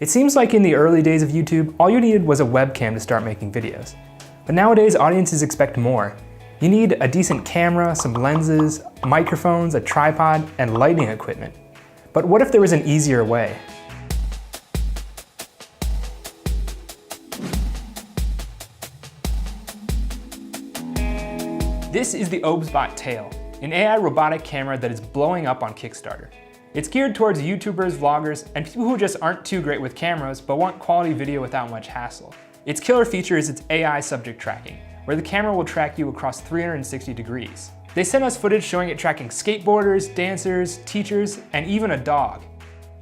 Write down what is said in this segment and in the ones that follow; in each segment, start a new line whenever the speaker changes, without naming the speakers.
It seems like in the early days of YouTube, all you needed was a webcam to start making videos. But nowadays, audiences expect more. You need a decent camera, some lenses, microphones, a tripod, and lighting equipment. But what if there was an easier way? This is the OBSBot Tail, an AI robotic camera that is blowing up on Kickstarter. It's geared towards YouTubers, vloggers, and people who just aren't too great with cameras but want quality video without much hassle. Its killer feature is its AI subject tracking, where the camera will track you across 360 degrees. They sent us footage showing it tracking skateboarders, dancers, teachers, and even a dog.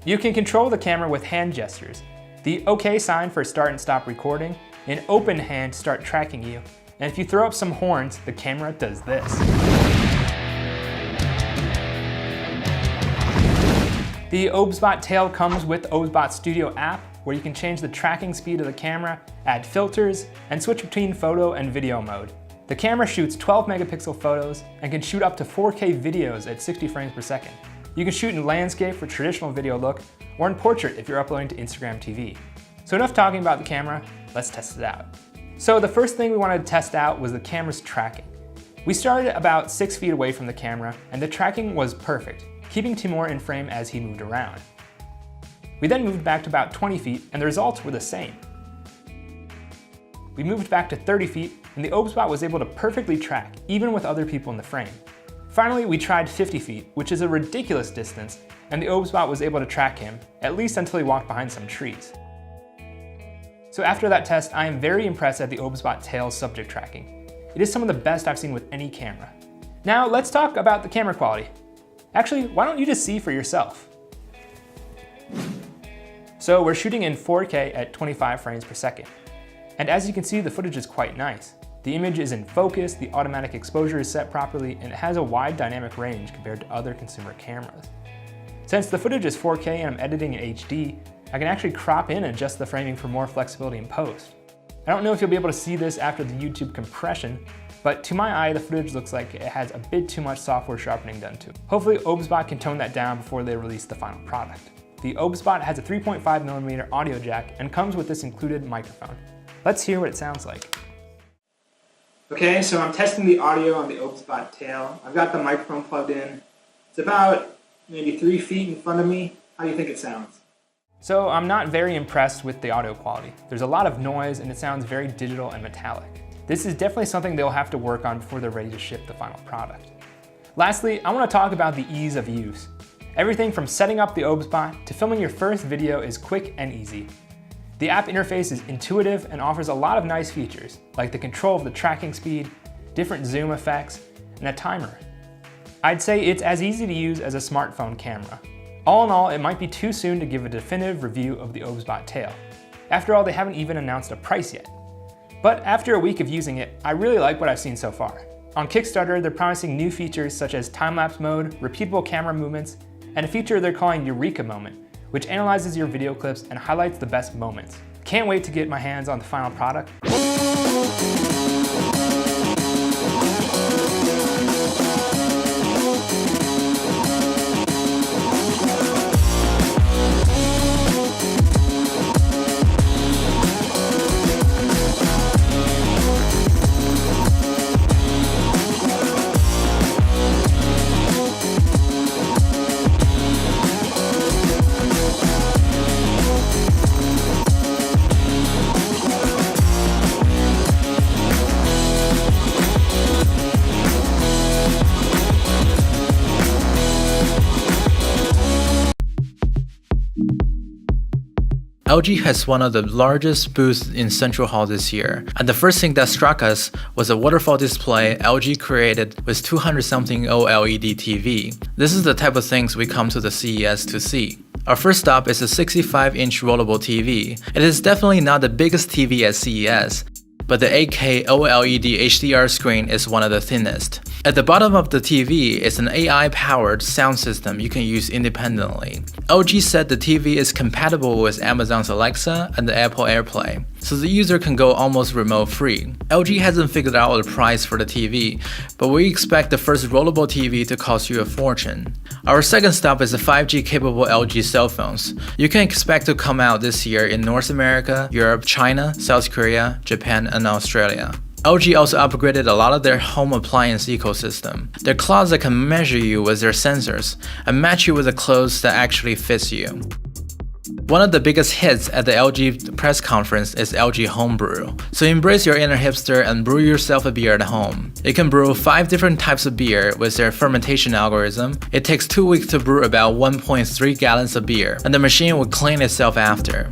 You can control the camera with hand gestures, the OK sign for start and stop recording, an open hand to start tracking you, and if you throw up some horns, the camera does this. The OBSBot Tail comes with the OBSBot Studio app, where you can change the tracking speed of the camera, add filters, and switch between photo and video mode. The camera shoots 12 megapixel photos and can shoot up to 4K videos at 60 frames per second. You can shoot in landscape for traditional video look, or in portrait if you're uploading to Instagram TV. So enough talking about the camera, let's test it out. So the first thing we wanted to test out was the camera's tracking. We started about 6 feet away from the camera, and the tracking was perfect, keeping Timur in frame as he moved around. We then moved back to about 20 feet, and the results were the same. We moved back to 30 feet, and the OBSBot was able to perfectly track, even with other people in the frame. Finally, we tried 50 feet, which is a ridiculous distance, and the OBSBot was able to track him, at least until he walked behind some trees. So after that test, I am very impressed at the OBSBot Tail's subject tracking. It is some of the best I've seen with any camera. Now let's talk about the camera quality. Actually, why don't you just see for yourself? So we're shooting in 4K at 25 frames per second. And as you can see, the footage is quite nice. The image is in focus, the automatic exposure is set properly, and it has a wide dynamic range compared to other consumer cameras. Since the footage is 4K and I'm editing in HD, I can actually crop in and adjust the framing for more flexibility in post. I don't know if you'll be able to see this after the YouTube compression, but to my eye, the footage looks like it has a bit too much software sharpening done to it. Hopefully OBSBot can tone that down before they release the final product. The OBSBot has a 3.5mm audio jack and comes with this included microphone. Let's hear what it sounds like. Okay, so I'm testing the audio on the OBSBot Tail. I've got the microphone plugged in. It's about maybe 3 feet in front of me. How do you think it sounds? So I'm not very impressed with the audio quality. There's a lot of noise and it sounds very digital and metallic. This is definitely something they'll have to work on before they're ready to ship the final product. Lastly, I want to talk about the ease of use. Everything from setting up the OBSBot to filming your first video is quick and easy. The app interface is intuitive and offers a lot of nice features, like the control of the tracking speed, different zoom effects, and a timer. I'd say it's as easy to use as a smartphone camera. All in all, it might be too soon to give a definitive review of the OBSBot Tail. After all, they haven't even announced a price yet. But after a week of using it, I really like what I've seen so far. On Kickstarter, they're promising new features such as time-lapse mode, repeatable camera movements, and a feature they're calling Eureka Moment, which analyzes your video clips and highlights the best moments. Can't wait to get my hands on the final product.
LG has one of the largest booths in Central Hall this year, and the first thing that struck us was a waterfall display LG created with 200-something OLED TV. This is the type of things we come to the CES to see. Our first stop is a 65-inch rollable TV. It is definitely not the biggest TV at CES, but the 8K OLED HDR screen is one of the thinnest. At the bottom of the TV is an AI-powered sound system you can use independently. LG said the TV is compatible with Amazon's Alexa and the Apple AirPlay, so the user can go almost remote-free. LG hasn't figured out the price for the TV, but we expect the first rollable TV to cost you a fortune. Our second stop is the 5G-capable LG cell phones. You can expect to come out this year in North America, Europe, China, South Korea, Japan, and Australia. LG also upgraded a lot of their home appliance ecosystem. Their closet can measure you with their sensors and match you with the clothes that actually fits you. One of the biggest hits at the LG press conference is LG Homebrew. So embrace your inner hipster and brew yourself a beer at home. You can brew 5 different types of beer with their fermentation algorithm. It takes 2 weeks to brew about 1.3 gallons of beer, and the machine will clean itself after.